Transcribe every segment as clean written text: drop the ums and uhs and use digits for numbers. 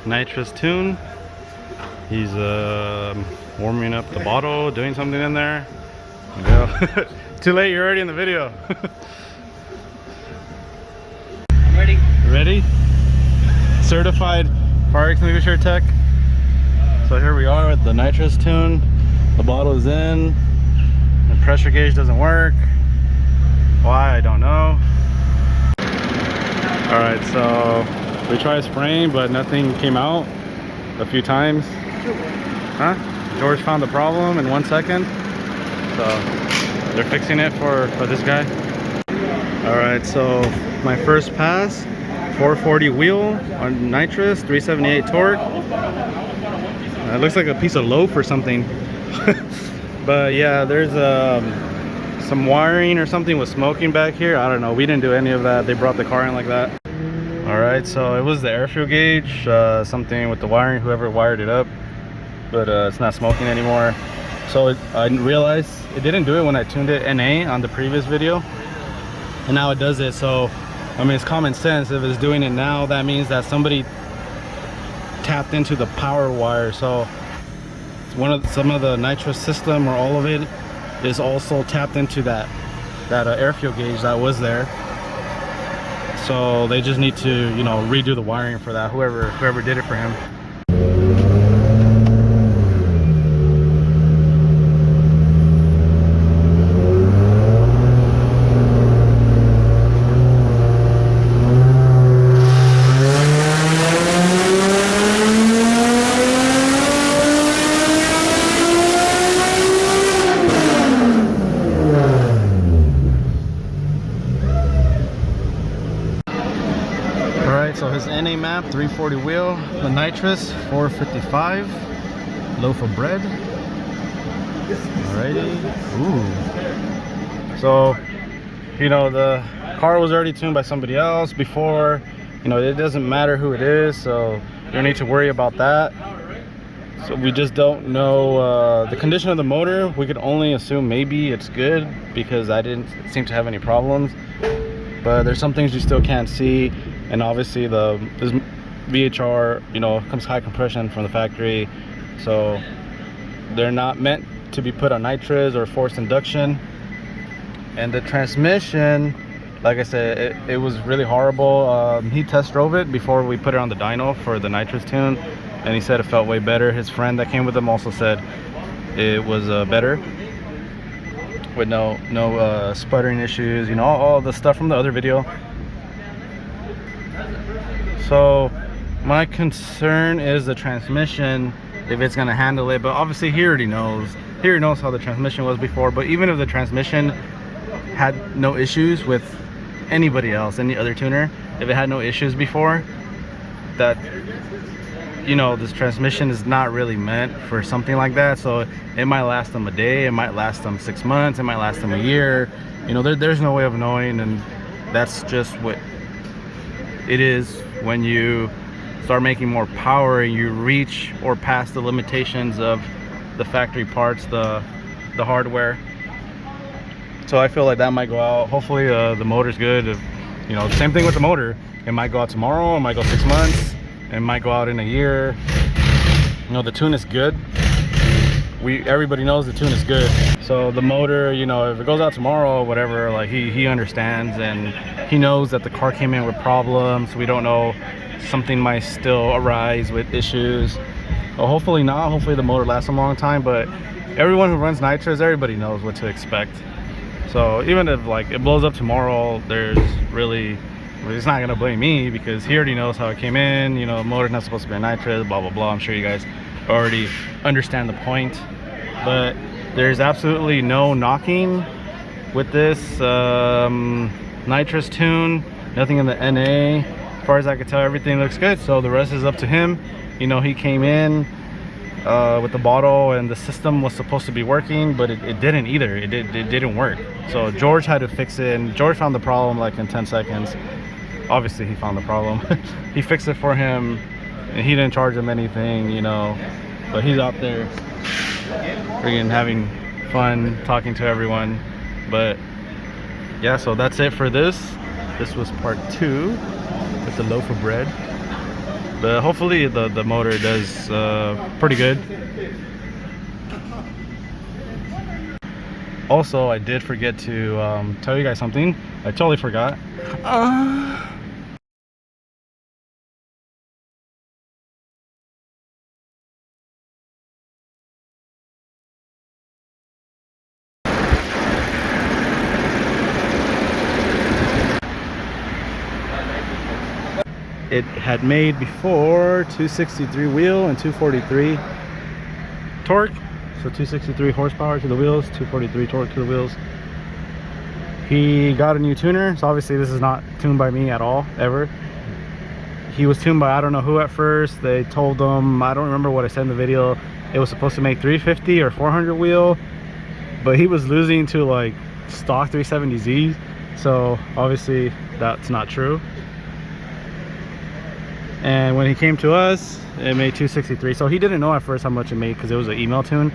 Nitrous tune. He's warming up the bottle, doing something in there. Yeah. Too late, you're already in the video. I'm ready. Ready? Certified fire extinguisher tech. So here we are with the Nitrous tune. The bottle is in. The pressure gauge doesn't work. Why, I don't know. Alright, so we tried spraying, but nothing came out a few times. Huh? George found the problem in 1 second. So they're fixing it for this guy. Alright, so my first pass, 440 wheel on Nitrous, 378 torque. It looks like a piece of loaf or something. But yeah, there's some wiring or something was smoking back here. I don't know, we didn't do any of that. They brought the car in like that. All right, so it was the air fuel gauge, something with the wiring, whoever wired it up, but it's not smoking anymore. So I realized it didn't do it when I tuned it NA on the previous video, and now it does it. So I mean, it's common sense. If it's doing it now, that means that somebody tapped into the power wire. So some of the Nitrous system, or all of it, is also tapped into that air fuel gauge that was there. So they just need to, you know, redo the wiring for that, whoever did it for him. So his NA map, 340 wheel, the Nitrous, 455, loaf of bread. Alrighty. Ooh. So, you know, the car was already tuned by somebody else before. You know, it doesn't matter who it is, so you don't need to worry about that. So we just don't know the condition of the motor. We could only assume maybe it's good because I didn't seem to have any problems. But there's some things you still can't see. And obviously this VHR, you know, comes high compression from the factory, so they're not meant to be put on nitrous or forced induction. And the transmission, like I said, it was really horrible. He test drove it before we put it on the dyno for the Nitrous tune, and he said it felt way better. His friend that came with him also said it was better, with no sputtering issues, you know, all the stuff from the other video. So my concern is the transmission, if it's gonna handle it. But obviously he already knows how the transmission was before. But even if the transmission had no issues with anybody else, any other tuner, if it had no issues before, that, you know, this transmission is not really meant for something like that. So it might last them a day, it might last them 6 months, it might last them a year. You know, there's no way of knowing, and that's just what it is when you start making more power and you reach or pass the limitations of the factory parts, the hardware. So I feel like that might go out. Hopefully the motor's good. You know, same thing with the motor. It might go out tomorrow, it might go 6 months, it might go out in a year. You know, the tune is good. Everybody knows the tune is good. So the motor, you know, if it goes out tomorrow or whatever, like he understands, and he knows that the car came in with problems. We don't know, something might still arise with issues. Well, hopefully not. Hopefully the motor lasts a long time. But everyone who runs Nitrous, everybody knows what to expect. So even if like it blows up tomorrow, it's not gonna blame me, because he already knows how it came in. You know, the motor's not supposed to be a Nitrous, blah blah blah. I'm sure you guys already understand the point. But there's absolutely no knocking with this Nitrous tune. Nothing in the NA. As far as I can tell, everything looks good. So the rest is up to him. You know, he came in with the bottle, and the system was supposed to be working, but it didn't either. It didn't work. So George had to fix it, and George found the problem like in 10 seconds. Obviously he found the problem. He fixed it for him, and he didn't charge him anything, you know. But he's out there friggin' having fun talking to everyone. But yeah, so that's it for this. This was part 2 with the loaf of bread. But hopefully the motor does pretty good. Also, I did forget to tell you guys something. I totally forgot. It had made before 263 wheel and 243 torque. So 263 horsepower to the wheels, 243 torque to the wheels. He got a new tuner, so obviously this is not tuned by me at all, ever. He was tuned by I don't know who at first. They told him, I don't remember what I said in the video, it was supposed to make 350 or 400 wheel, but he was losing to like stock 370Z, so obviously that's not true. And when he came to us, it made 263. So he didn't know at first how much it made because it was an email tune.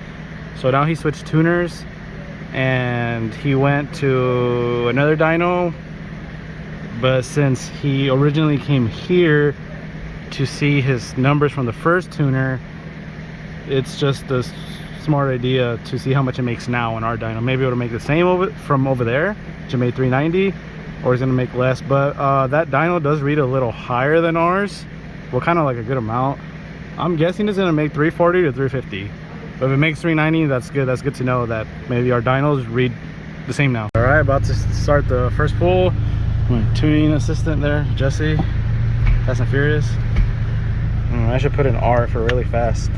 So now he switched tuners and he went to another dyno. But since he originally came here to see his numbers from the first tuner, it's just a smart idea to see how much it makes now in our dyno. Maybe it'll make the same from over there, which it made 390, or it's gonna make less. But that dyno does read a little higher than ours. Well, kind of like a good amount. I'm guessing it's gonna make 340 to 350. But if it makes 390, that's good. That's good to know that maybe our dynos read the same now. All right, about to start the first pull. My tuning assistant there, Jesse, Fast and Furious. I should put an R for really fast.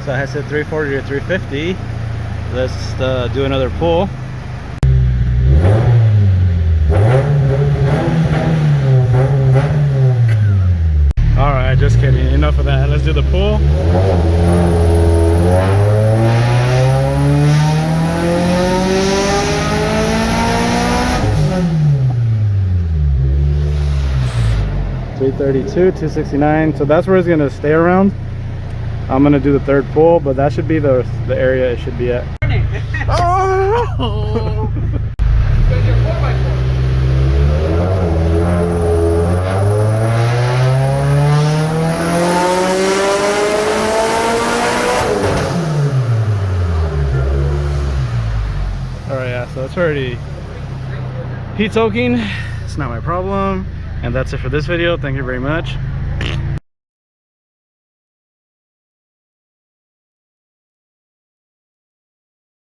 So I said 340 to 350. Let's do another pull. All right, just kidding. Enough of that. Let's do the pull. $332, 269. So that's where it's gonna stay around. I'm gonna do the third pull, but that should be the area it should be at. Oh! Alright, yeah, so it's already heat soaking. It's not my problem. And that's it for this video. Thank you very much.